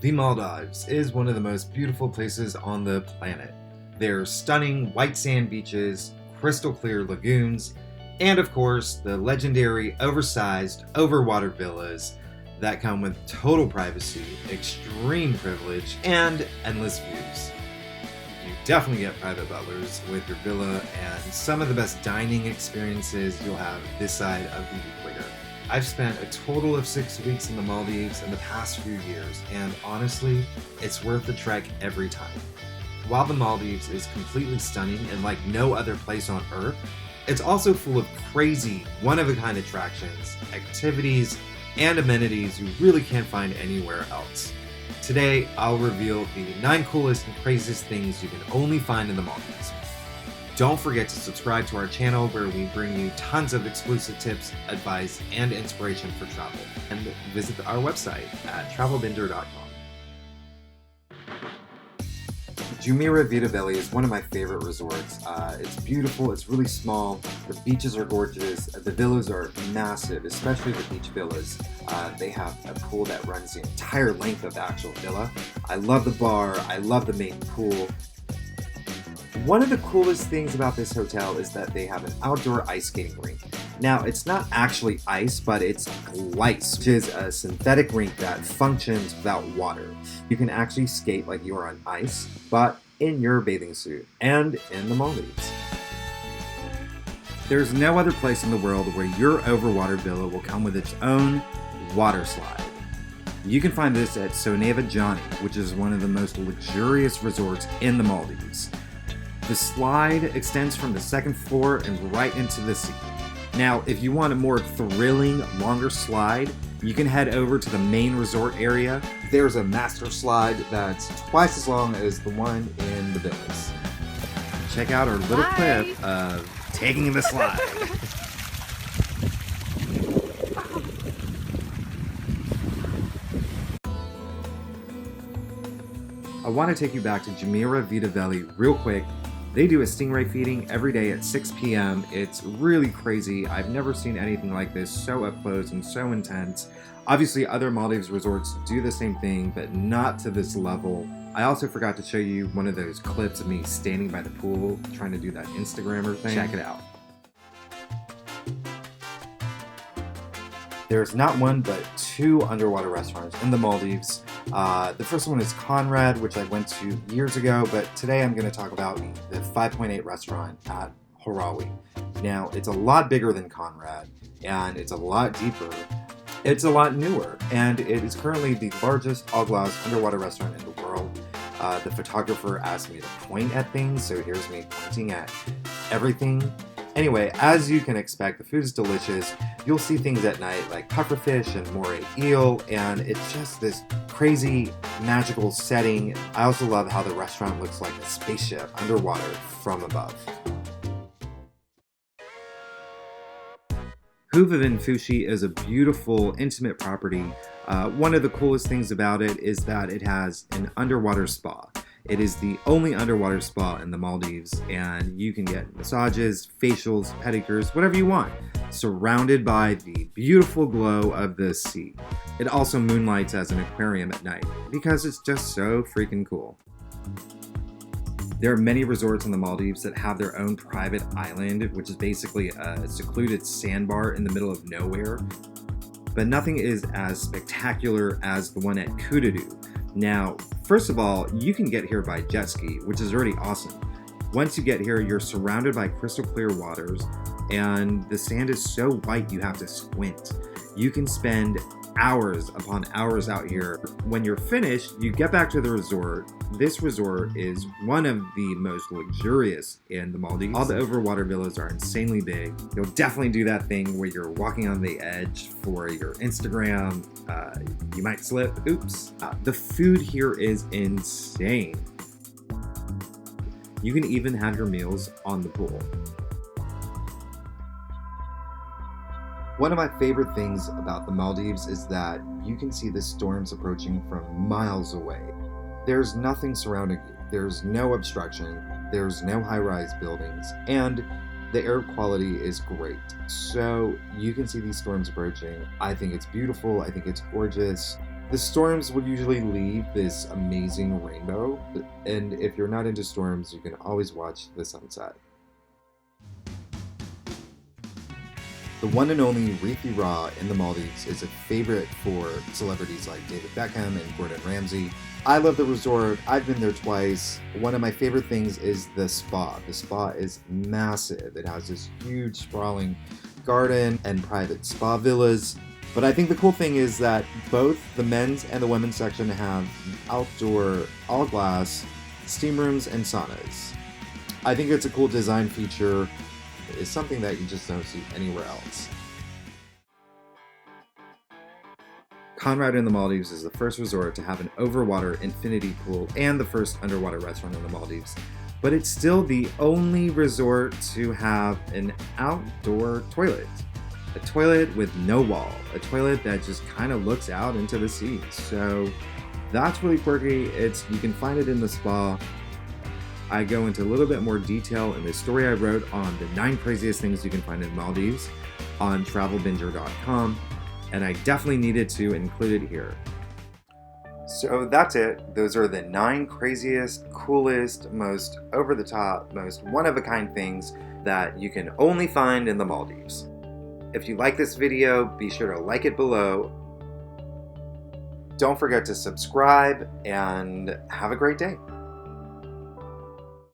The Maldives is one of the most beautiful places on the planet. There's stunning white sand beaches, crystal clear lagoons, and of course, the legendary oversized overwater villas that come with total privacy, extreme privilege, and endless views. You definitely get private butlers with your villa and some of the best dining experiences you'll have this side of the equator. I've spent a total of 6 weeks in the Maldives in the past few years, and honestly, it's worth the trek every time. While the Maldives is completely stunning and like no other place on Earth, it's also full of crazy, one-of-a-kind attractions, activities, and amenities you really can't find anywhere else. Today, I'll reveal the 9 coolest and craziest things you can only find in the Maldives. Don't forget to subscribe to our channel where we bring you tons of exclusive tips, advice, and inspiration for travel. And visit our website at travelbinger.com. Jumeirah Vita Valley is one of my favorite resorts. It's beautiful, it's really small, the beaches are gorgeous, the villas are massive, especially the beach villas. They have a pool that runs the entire length of the actual villa. I love the bar, I love the main pool. One of the coolest things about this hotel is that they have an outdoor ice skating rink. Now, it's not actually ice, but it's glice, which is a synthetic rink that functions without water. You can actually skate like you are on ice, but in your bathing suit, and in the Maldives. There's no other place in the world where your overwater villa will come with its own water slide. You can find this at Soneva Johnny, which is one of the most luxurious resorts in the Maldives. The slide extends from the second floor and right into the sea. Now, if you want a more thrilling, longer slide, you can head over to the main resort area. There's a master slide that's twice as long as the one in the villas. Check out our little clip of taking the slide. I want to take you back to Jumeirah Vita Valley real quick. They do a stingray feeding every day at 6 p.m. It's really crazy. I've never seen anything like this so up close and so intense. Obviously, other Maldives resorts do the same thing, but not to this level. I also forgot to show you one of those clips of me standing by the pool trying to do that Instagrammer thing. Check it out. There's not one, but 2 underwater restaurants in the Maldives. The first one is Conrad, which I went to years ago, but today I'm going to talk about the 5.8 restaurant at Harawi. Now, it's a lot bigger than Conrad, and it's a lot deeper. It's a lot newer, and it is currently the largest all-glass underwater restaurant in the world. The photographer asked me to point at things, so here's me pointing at everything. Anyway, as you can expect, the food is delicious. You'll see things at night like pufferfish and moray eel, and it's just this crazy, magical setting. I also love how the restaurant looks like a spaceship underwater from above. Huvavin Fushi is a beautiful, intimate property. One of the coolest things about it is that it has an underwater spa. It is the only underwater spa in the Maldives, and you can get massages, facials, pedicures, whatever you want, surrounded by the beautiful glow of the sea. It also moonlights as an aquarium at night, because it's just so freaking cool. There are many resorts in the Maldives that have their own private island, which is basically a secluded sandbar in the middle of nowhere. But nothing is as spectacular as the one at Kudadu. Now, first of all, you can get here by jet ski, which is already awesome. Once you get here, you're surrounded by crystal clear waters, and the sand is so white you have to squint. You can spend hours upon hours out here. When you're finished, you get back to the resort. This resort is one of the most luxurious in the Maldives. All the overwater villas are insanely big. You'll definitely do that thing where you're walking on the edge for your Instagram. You might slip, oops. The food here is insane. You can even have your meals on the pool. One of my favorite things about the Maldives is that you can see the storms approaching from miles away. There's nothing surrounding you. There's no obstruction. There's no high-rise buildings. And the air quality is great. So you can see these storms approaching. I think it's beautiful. I think it's gorgeous. The storms will usually leave this amazing rainbow, and if you're not into storms, you can always watch the sunset. The one and only Reef Raw in the Maldives is a favorite for celebrities like David Beckham and Gordon Ramsay. I love the resort. I've been there twice. One of my favorite things is the spa. The spa is massive. It has this huge sprawling garden and private spa villas. But I think the cool thing is that both the men's and the women's section have outdoor, all-glass steam rooms and saunas. I think it's a cool design feature. It's something that you just don't see anywhere else. Conrad in the Maldives is the first resort to have an overwater infinity pool and the first underwater restaurant in the Maldives. But it's still the only resort to have an outdoor toilet. A toilet with no wall. A toilet that just kind of looks out into the sea. So that's really quirky. You can find it in the spa. I go into a little bit more detail in the story I wrote on the 9 craziest things you can find in Maldives on Travelbinger.com, and I definitely needed to include it here. So that's it. Those are the 9 craziest, coolest, most over-the-top, most one-of-a-kind things that you can only find in the Maldives. If you like this video, be sure to like it below. Don't forget to subscribe, and have a great day.